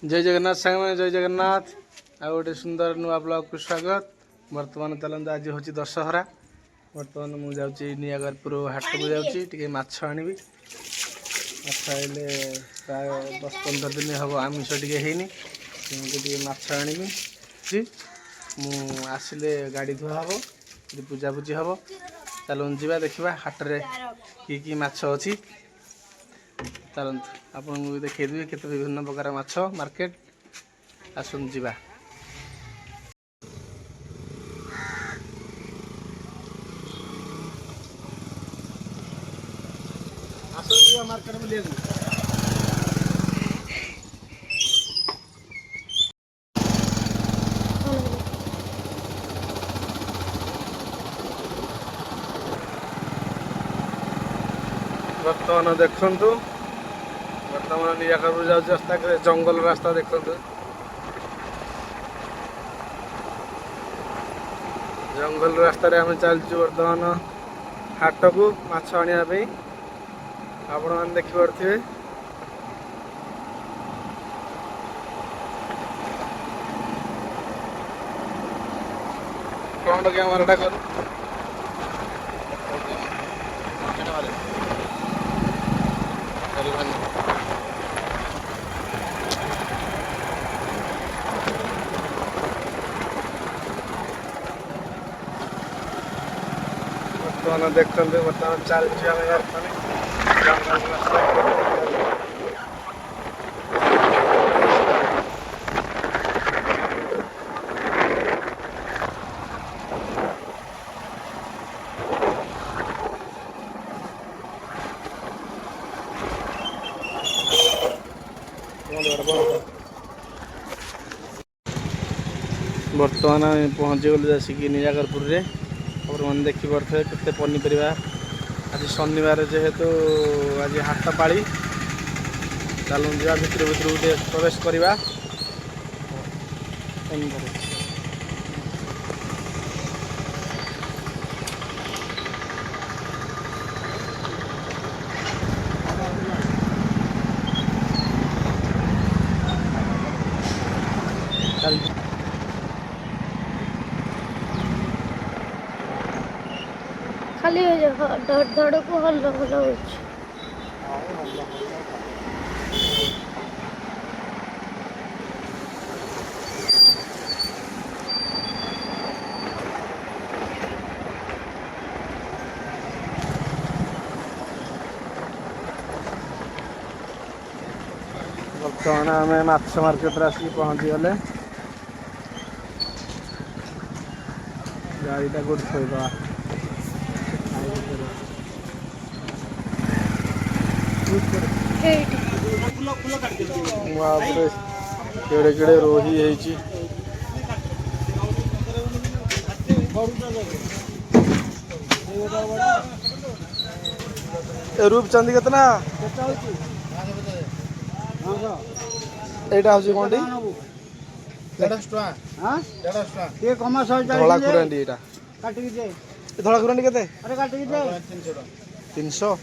जय जगन्नाथ सांग जय जगन्नाथ आ गोटे सुंदर नुआ ब्लॉग को स्वागत। वर्तमान चलते आज हूँ दशहरा। वर्तमान मुझे जाऊँगी नियागरपुर हाट को जाऊँगी माछ आनिबी। माछ आइले प्राय 10-15 दिन हम आमिष टे हैनी टे माछ आनिबी। आसिले गाड़ी धुआ हम पूजापूजी हम। चलते जावा देखा हाट रे कि माछ अच्छी। चलते आपको भी देखी केते विभिन्न प्रकार माछ मार्केट आसन जावा। मार्केट में ले बर्तमान देखु बर्तमान नियागरपुर जाऊँ रास्ता जंगल रास्ता देखु जंगल रास्ता आम चलचु बर्तमान हाट को माछ आने आपण मैंने देखिपे। कौन कैमराटा कर बर्तमान देखते बर्तमान चलती बर्तमान पहुँची गलु जैसिक नियागरपुर रे। और मैंने देखिपे केते पनीपरिया आज शनिवार जेहेतु आज हाट पाली। चलू जा भितर भितर प्रवेश करवा। खाली धड़ को हल्ला हल्ला हो बर्तमान आम माछ मार्केट आसिक पहुँची गले। गाड़ीटा गोटे थोड़ा केड़े केड़े रोही है रूपचंद कितना एटा हूँ कौन धला खुरांडी एटा धला खुरांडी केते 300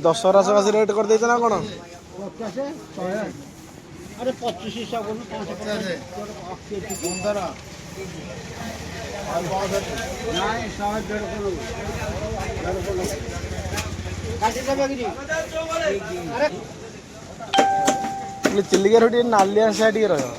दशहरा सकाश रेट कर देते ना कौन अरे 25 चिल्लिका रोटी नालिया से टे रहा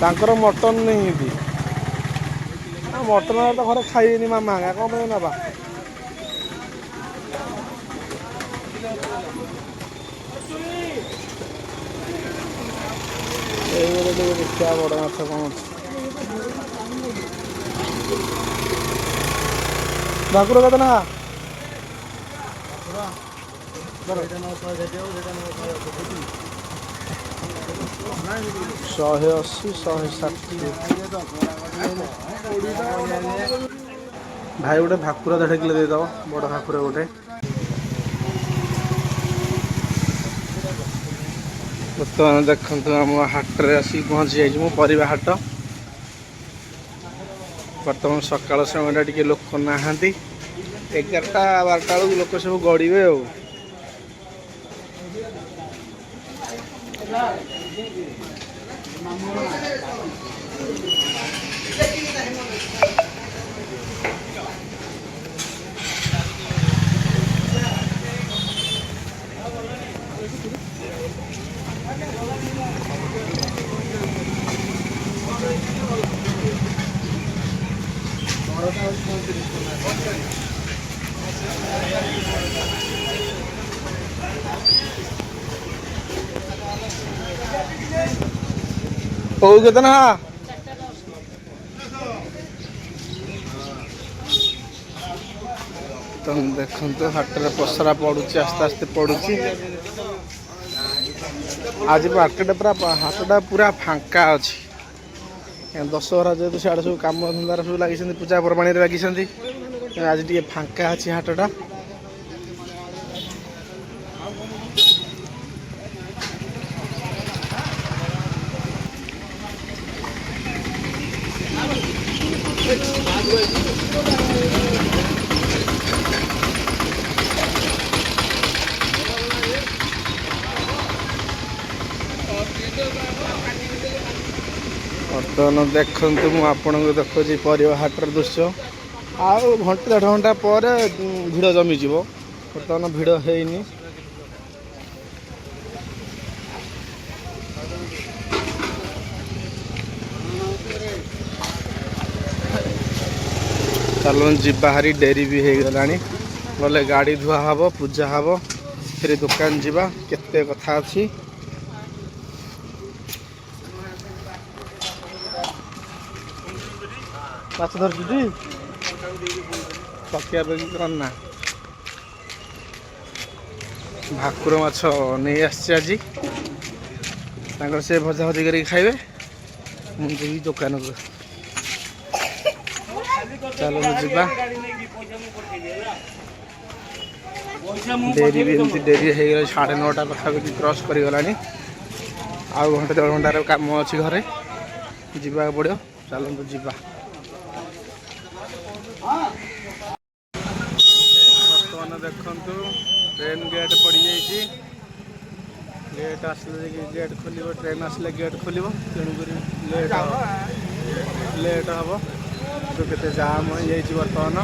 ତାଙ୍କର ମଟନ୍ ନେଇ ବି ମଟନ୍ ତ ଘରେ ଖାଇବେନି ମାମା କ'ଣ ପାଇଁ ନେବା। ଏଇଭଳି ଟିକେ ଦେଖିବା ବଡ଼ ମାଛ କ'ଣ ଅଛି। ଭାକୁର କେତେ ନା 180 160। ଭାଇ ଗୋଟେ ଭାକୁର 1.5 କିଲୋ ଦେଇଦେବ ବଡ଼ ଭାକୁର ଗୋଟେ। ବର୍ତ୍ତମାନ ଦେଖନ୍ତୁ ଆମ ହାଟରେ ଆସିକି ପହଞ୍ଚି ଯାଇଛି ମୁଁ ପରିବା ହାଟ। ବର୍ତ୍ତମାନ ସକାଳ ସମୟଟା ଟିକେ ଲୋକ ନାହାନ୍ତି 11ଟା 12ଟା ବେଳକୁ ଲୋକ ସବୁ ଗଡ଼ିବେ ଆଉ। ହଉ କେତେ ନା ତମେ ଦେଖନ୍ତୁ ହାଟରେ ପସରା ପଡୁଛି ଆସ୍ତେ ଆସ୍ତେ ପଡୁଛି। ଆଜି ମାର୍କେଟ ପୁରା ହାଟଟା ପୁରା ଫାଙ୍କା ଅଛି। ଦଶହରା ଯେହେତୁ ସିଆଡ଼େ ସବୁ କାମ ଧନ୍ଦାରେ ସବୁ ଲାଗିଛନ୍ତି ପୂଜା ପର୍ବାଣୀରେ ଲାଗିଛନ୍ତି ଆଜି ଟିକେ ଫାଙ୍କା ଅଛି ହାଟଟା। ବର୍ତ୍ତମାନ ଦେଖନ୍ତୁ ମୁଁ ଆପଣଙ୍କୁ ଦେଖୁଛି ପରିବା ହାଟର ଦୃଶ୍ୟ। ଆଉ ଘଣ୍ଟେ 1.5 ଘଣ୍ଟା ପରେ ଭିଡ଼ ଜମିଯିବ। ବର୍ତ୍ତମାନ ଭିଡ଼ ହେଇନି। ଚାଲନ୍ତୁ ଯିବା ହାରି ଡେରି ବି ହେଇଗଲାଣି। ଗଲେ ଗାଡ଼ି ଧୁଆ ହେବ ପୂଜା ହେବ ଫେରେ ଦୋକାନ ଯିବା କେତେ କଥା ଅଛି। ମାଛ ଧରିଛୁ ପକେଇବା ପାଇଁ କର ନା ଭାକୁର ମାଛ ନେଇ ଆସିଛି ଆଜି ତାଙ୍କର ସେ ଭଜା ଭଜି କରିକି ଖାଇବେ। ମୁଁ ଯିବି ଦୋକାନକୁ। ଚାଲନ୍ତୁ ଯିବା। ଡେରି ବି ଏମିତି ଡେରି ହେଇଗଲା 9:30 ପାଖାପାଖି କ୍ରସ୍ କରିଗଲାଣି। ଆଉ ଘଣ୍ଟେ 1.5 ଘଣ୍ଟାର କାମ ଅଛି ଘରେ ଯିବାକୁ ପଡ଼ିବ। ଚାଲନ୍ତୁ ଯିବା। ବର୍ତ୍ତମାନ ଦେଖନ୍ତୁ ଟ୍ରେନ୍ ଗେଟ୍ ପଡ଼ିଯାଇଛି। ଗେଟ୍ ଆସିଲେ ଯାଇକି ଗେଟ୍ ଖୋଲିବ। ଟ୍ରେନ୍ ଆସିଲେ ଗେଟ୍ ଖୋଲିବ। ତେଣୁକରି ଲେଟ୍ ହେବ। ତ କେତେ ଜାମ୍ ହେଇଯାଇଛି ବର୍ତ୍ତମାନ।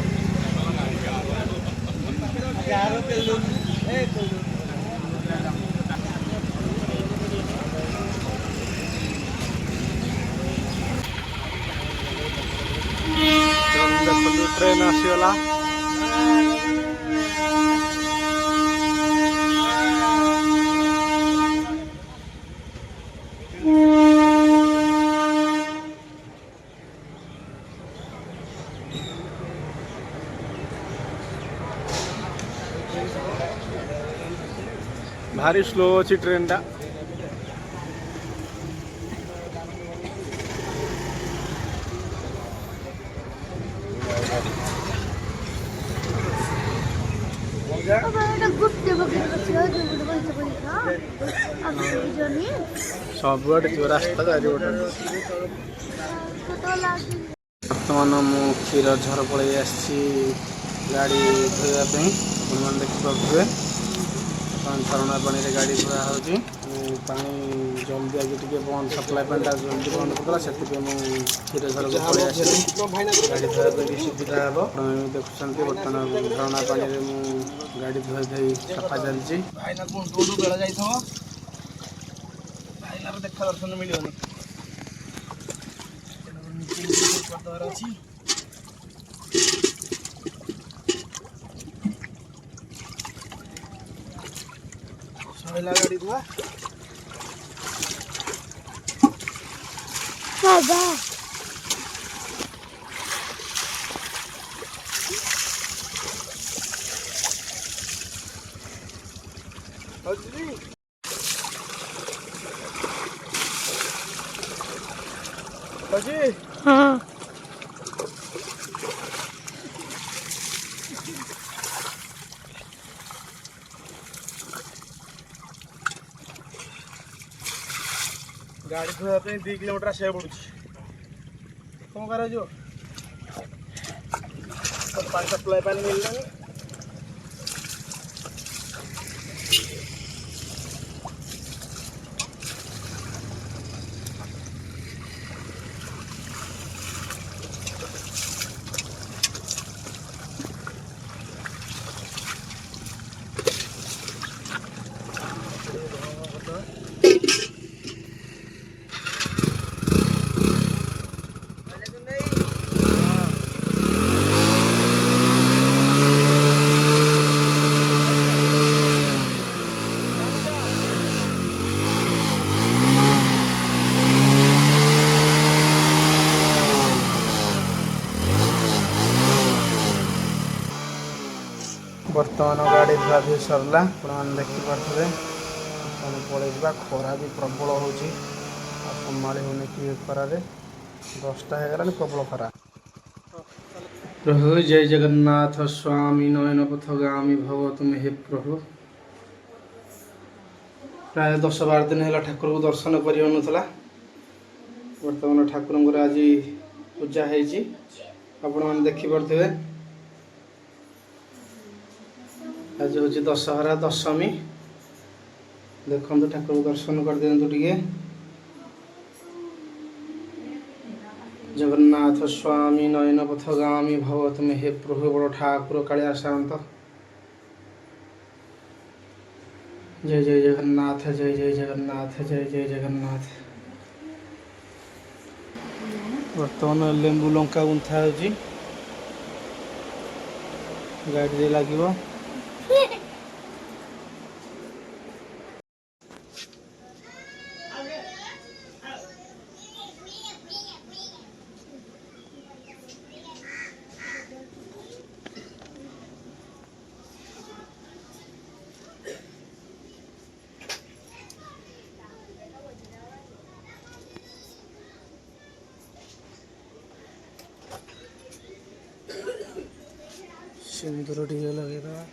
ଦେଖନ୍ତୁ ଟ୍ରେନ୍ ଆସିଗଲା। भारी स्लो अच्छी ट्रेन टा। सबुआड़े जो रास्ता बर्तमान मु क्षीर झर पलि आसी गाड़ी धोवाई आपने देखिपे। झरणा पानी गाड़ी धुआ हो पानी जल्दी आज टे बंद सप्लाई पानी जल्दी बंद करदा से क्षीर झर को पलि आसी गाड़ी धोवाई सुविधा हे। देखुं बर्तमान झरणा पानी गाड़ी धोई धोई सफा चलती। भाईना कौन बेला जा देखा दर्शन मिलनी କରିଦେବାର ଅଛି। ସଇଲା ଗାଡ଼ି ଧୁଆ। ବାବା ହଉଛି ହଉଛି ହଁ ଗାଡ଼ି ଧୋଇବା ପାଇଁ 2 କିଲୋମିଟର ଆସିବାକୁ ପଡ଼ୁଛି। କ'ଣ କରାଯିବ? ପାଣି ସପ୍ଲାଏ ପାଣି ମିଳିଲାନି। ବର୍ତ୍ତମାନ ଗାଡ଼ି ଧୁଆଧୁଇ ସରିଲା। ଆପଣମାନେ ଦେଖିପାରୁଥିବେ। ବର୍ତ୍ତମାନ ପଳେଇଯିବା। ଖରା ବି ପ୍ରବଳ ହେଉଛି ଆଉ ସମ୍ଭାଳି ହେଉନି କି ଖରାରେ। 10ଟା ହେଇଗଲାଣି, ପ୍ରବଳ ଖରା। ପ୍ରଭୁ ଜୟ ଜଗନ୍ନାଥ ସ୍ୱାମୀ ନୟନ ପଥଗାମୀ ଭବ ତୁମେ ହେ ପ୍ରଭୁ। ପ୍ରାୟ 10-12 ଦିନ ହେଲା ଠାକୁରଙ୍କୁ ଦର୍ଶନ କରିହେଉନଥିଲା। ବର୍ତ୍ତମାନ ଠାକୁରଙ୍କର ଆଜି ପୂଜା ହେଇଛି, ଆପଣମାନେ ଦେଖିପାରୁଥିବେ। ଆଜି ହେଉଛି ଦଶହରା ଦଶମୀ। ଦେଖନ୍ତୁ ଠାକୁରଙ୍କୁ ଦର୍ଶନ କରିଦିଅନ୍ତୁ ଟିକେ। ଜଗନ୍ନାଥ ସ୍ୱାମୀ ନୟନ ପଥଗାମୀ ଭବ ତୁମେ ହେ ପ୍ରଭୁ। ବଡ଼ ଠାକୁର କାଳିଆ ସାଆନ୍ତ। ଜୟ ଜୟ ଜଗନ୍ନାଥ, ଜୟ ଜୟ ଜଗନ୍ନାଥ, ଜୟ ଜୟ ଜଗନ୍ନାଥ। ବର୍ତ୍ତମାନ ଲେମ୍ବୁ ଲଙ୍କା ଗୁନ୍ଥା ହେଉଛି, ଗାଡ଼ିରେ ଲାଗିବ। ସିନ୍ଦୁର ଟିକେ ଲଗେଇଦେବା।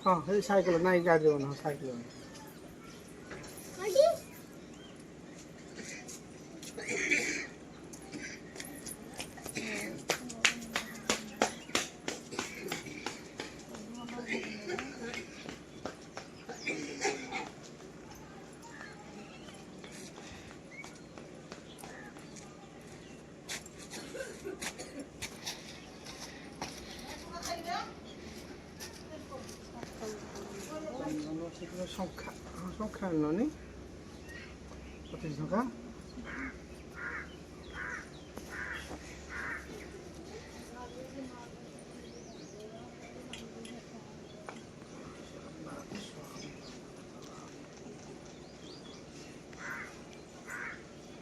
हाँ हे साइकिल नहीं गाड़ी बना साइकिल बना। ସଂଖ୍ୟା ଆଣିଲନି 25 ଟଙ୍କା।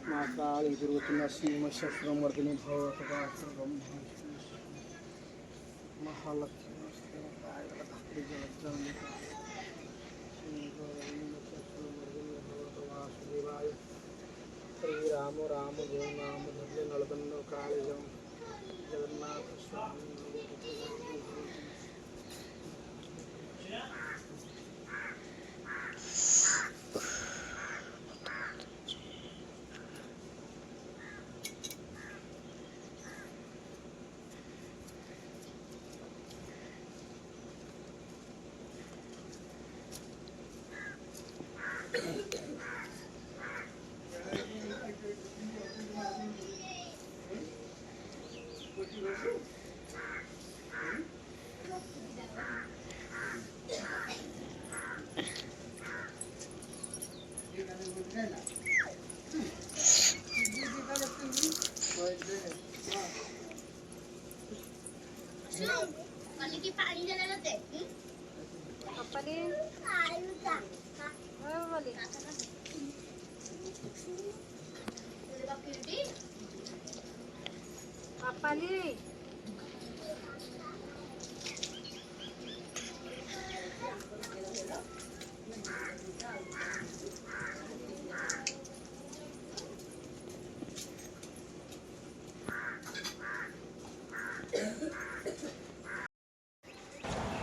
माँ काली दुर्गति नरसिंह महिषासुरमर्दिनी भवतः महालक्ष्मी श्री राम राम जय नाम धरले नलबन्न काले जम ଜଗନ୍ନାଥ ସ୍ୱାମୀ।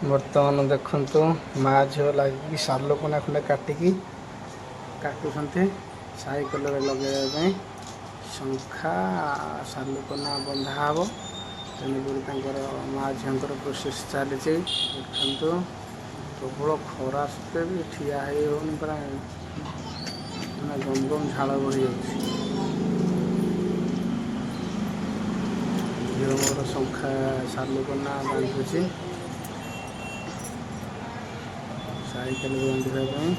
ବର୍ତ୍ତମାନ ଦେଖନ୍ତୁ ମା ଝିଅ ଲାଗିକି ଶାଲୁକନା ଖଣ୍ଡେ କାଟୁଛନ୍ତି ସାଇକେଲରେ ଲଗାଇବା ପାଇଁ। ଶଙ୍ଖା ଶାଲୁକନା ବନ୍ଧା ହେବ, ତେଣୁକରି ତାଙ୍କର ମା ଝିଅଙ୍କର ପ୍ରୋସେସ୍ ଚାଲିଛି। ଦେଖନ୍ତୁ ପ୍ରବଳ ଖରା ସତ୍ତ୍ୱେ ବି ଠିଆ ହେଇ ହେଉନି, ପୁରା ମାନେ ଗମ ଗମ ଝାଳ ବହିଯାଉଛି। ଝିଅ ମୋର ଶଙ୍ଖା ଶାଲୁକନା ବାନ୍ଧୁଛି ସାଇକେଲରେ ବାନ୍ଧିବା ପାଇଁ।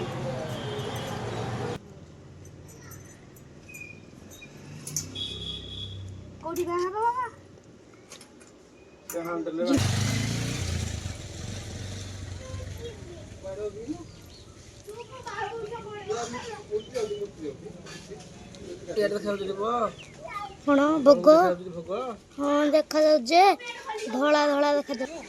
କୋଉଠି ବାହା ହବ ବାବା? କଣ ଭୋଗ? ହଁ ଦେଖାଯାଉଛି, ଧଳା ଧଳା ଦେଖାଯାଉଛି।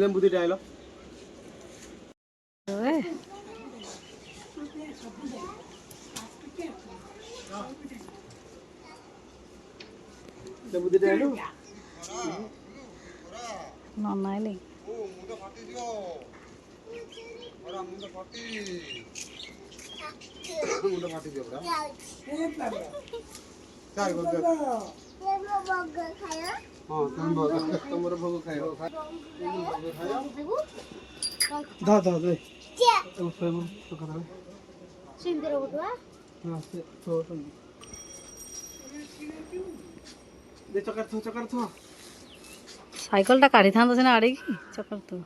ଲେମ୍ବୁ ଦିଟା ଆଇଲ। ଲେମ୍ବୁ ଦିଟା ଆଇଲୁ। ମାମା ଆଇଲେ ତମର ଭୋଗ ଖାଇବ। ସାଇକେଲଟା କାଢିଥାନ୍ତ ସିନା ଆଡିକି ଚକର ତୁ।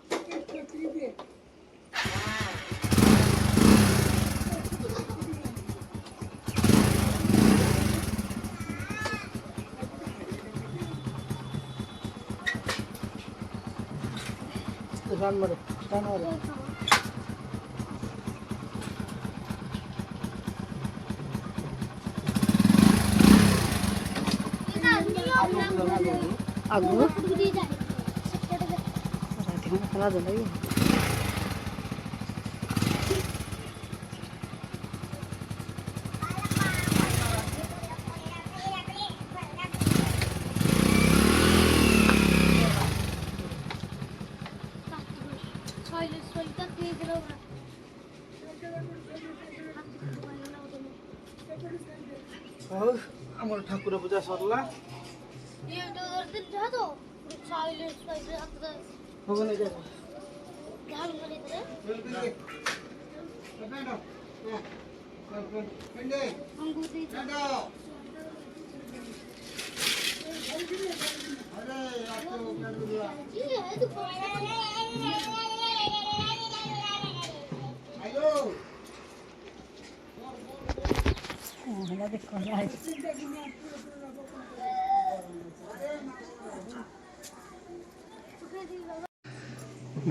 आगु खेला दिल्ली ଆମର ଠାକୁର ପୂଜା ସରିଲା।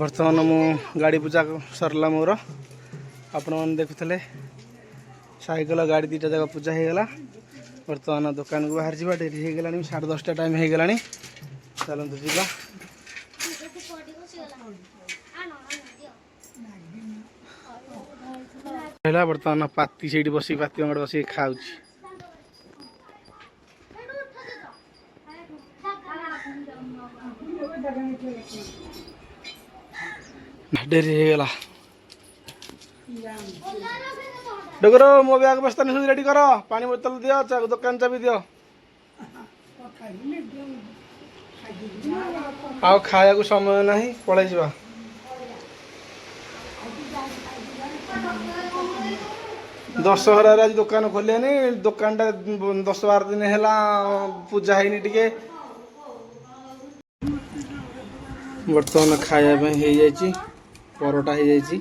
बर्तमान मु गाड़ी पूजा सरला मोर आपण मैंने देखुले साइकेल गाड़ी दीटा जगह पूजा हो गला। बर्तमान दुकान को बाहर जावा डेरी हो गला 10:30 टाइम हो गला। चलतु जा बर्तमान पाती से बस पाती अंगड़ बस खाऊ डेरी हो गला। डगरो मो बैग बस्ता नहीं रेडी कर पानी बोतल दियो दुकान चाबी दियो आ खाया को समय नहीं पड़े जा दशहरा आज दुकान खोलिया दुकान टा 10-12 दिन है पूजा है टे बर्तमान खाया हो परोटा हो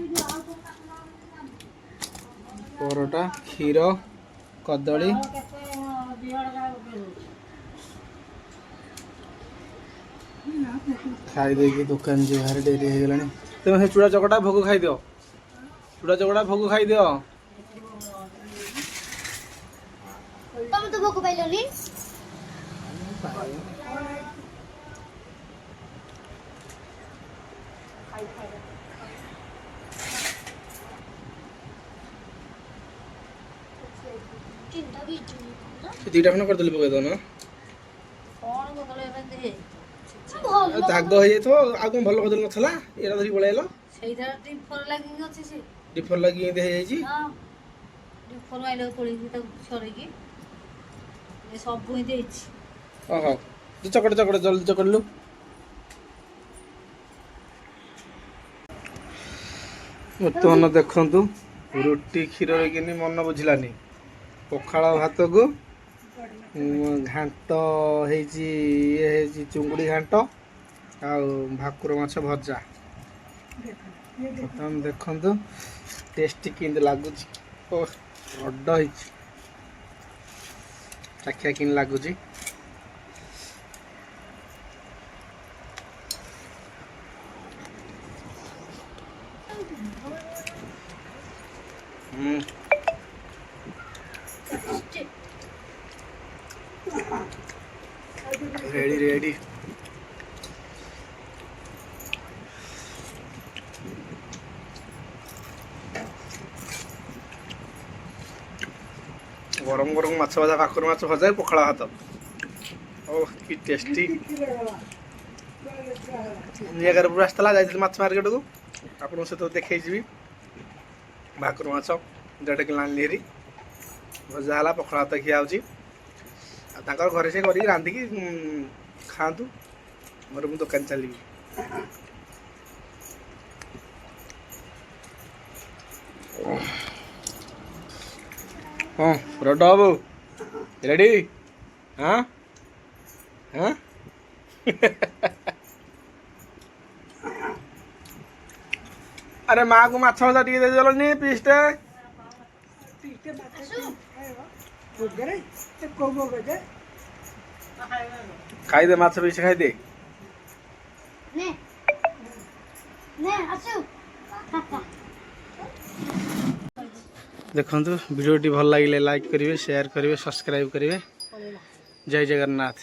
परोटा क्षीर कदली खाई दे दुकान जी बाहर डेरी हो गला। तुम चूड़ा चकटा भोग खाई दियो चूड़ा चकटा भोग खाई दियो तुम तो भोग पाइलोनी दीटा खन करदेली पकई दो ना दाग हो जाइए आ कौन भल करदेल नाला ये धरी पलैल डिफर लगी ओहो चकट चकट जल्दी चकड़लु बर्तमान देखु रुटी क्षीर कि मन बुझलानी पखाड़ भात को घाट ये चुंगुड़ी घाट आ भाकुर माछ भजा बर्तमान देखु टेस्टी कि लगुच बड़ चाखिया कि लगुच रेडी रेडी गरम गरम माछ भजा भाकुर माछ भजा पखाड़ भात ओ कि टेस्टी नियागरपुर आसला जाइए माछ मार्केट को आपन सहित देखी भाकुर माछ 1.5 किलो आनी हेरी भजा है पखाड़ भात खिया घरे से कर रांधिकी खातु मोर मु दुकान चली हाँ रड बाबू रेडी हाँ हाँ अरे माँ को माछ भजा टे दे देलनी पीसटे खाई दे माछ पीस खाई दे ने ने आसु देखु वीडियोटी भल लगे लाइक करेंगे शेयर करेंगे सब्सक्राइब करेंगे जय जगन्नाथ।